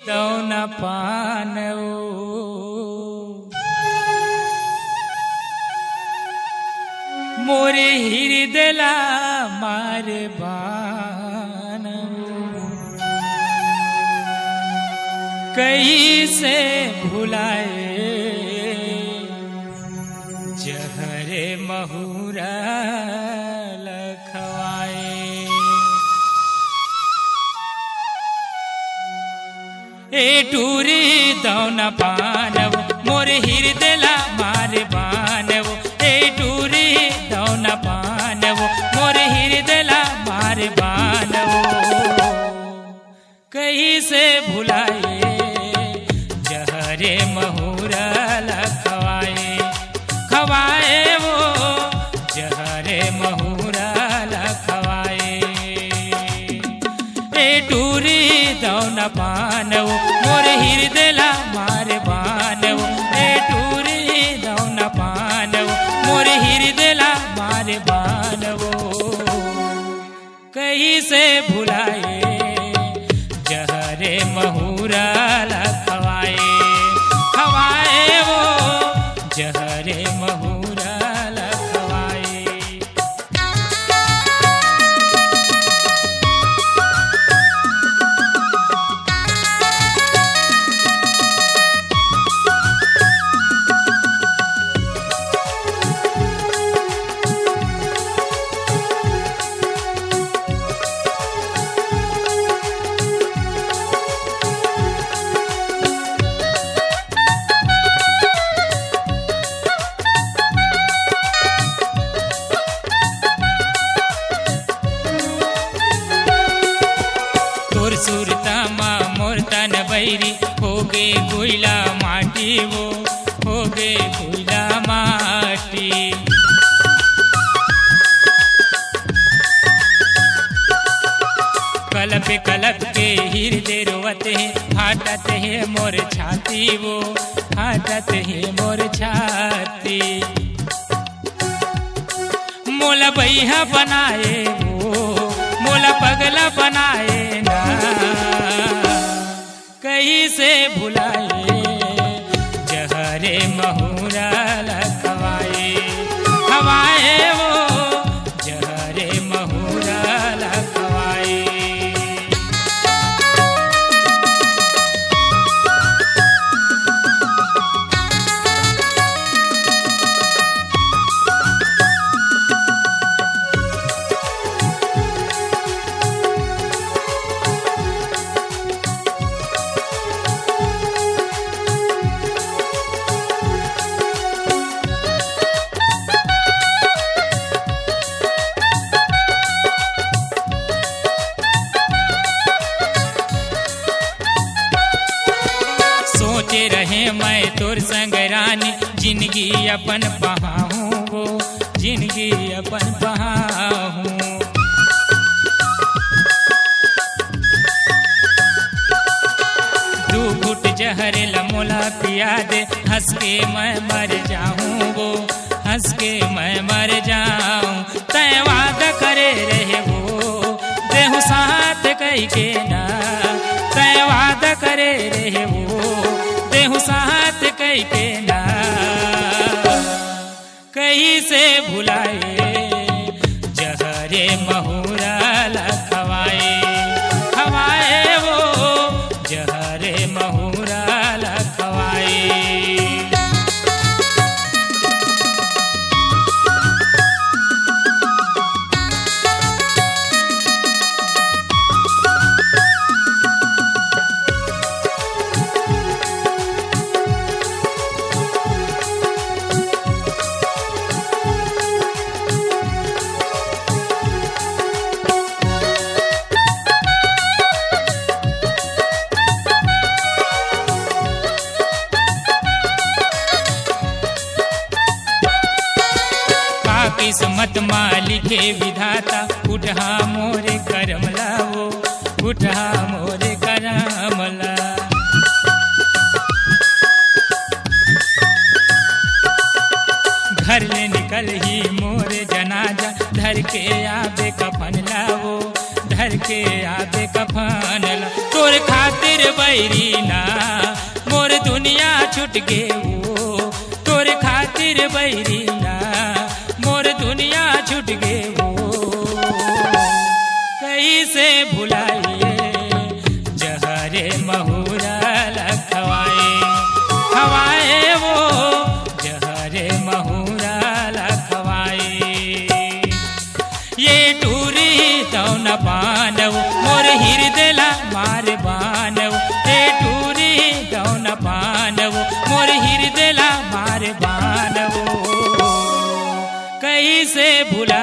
दौन पानवो मोरे हृदयला मारे बानवो कहीं से भुलाए जहरे महुरा लखवाए ए टूरी दौन पानव मोरे हृदयला मारे बानव ए टूरी दौन पानव मोरे हृदयला मारे बानव कहीं से भुलाए जहरे महुरा लखवाए खवाए वो जहरे महुरा लखवाए ए टूरी दौन पानव मोरे हृदयला मारे बानव ए टूरी दौन पानव मोरे हृदयला मारे बानव कहीं से भुलाए जहरे महुरा लखवाए खवाए वो जहरे महुरा लखवाए सुरता माँ मोर तन बैरी हो गे कोयला माटी वो हो गे कोयला माटी कलप के हृदय रोवत है फाटत है मोर छाती वो फाटत है मोर छाती मोला बैहा बनाए वो मोला पगला बनाए ना कहीं से भुलाए जहरे महुरा लखवाए खवाए वो जहरे महुरा लखवाए सोचे रहे मैं तोर संग रानी जिंदगी अपन बहाऊं वो जिंदगी अपन बहाऊं दू घुट जहर लमोला पिया दे हंस के मैं मर जाऊं वो हंस के मैं मर जाऊं तय वादा करे रहे वो देहु साथ कई के ना तय वादा करे रहे वो देहु साथ कई के ना कहीं से भुलाए जहरे महुरा लखवाए खवाए वो जहरे महुरा लखवाए किस्मत मालिके विधाता उठा मोरे करमला वो उठा मोरे करमला घर ले निकल ही मोरे जनाजा धर के आवे कफन लावो धर घर के आदे कफानला तोर खातिर बैरी ना मोर दुनिया छुट गे वो तोर खातिर बैरी ना मोर दुनिया छुट गे वो कैसे भुलाइए जहरे महुरा लखवाए खवाए वो जहरे महुरा लखवाए ये टूरी तो न पानव मोर हृदय मार बानव ये टूरी तो न पानव मोर हृदय मार बानव कैसे भुला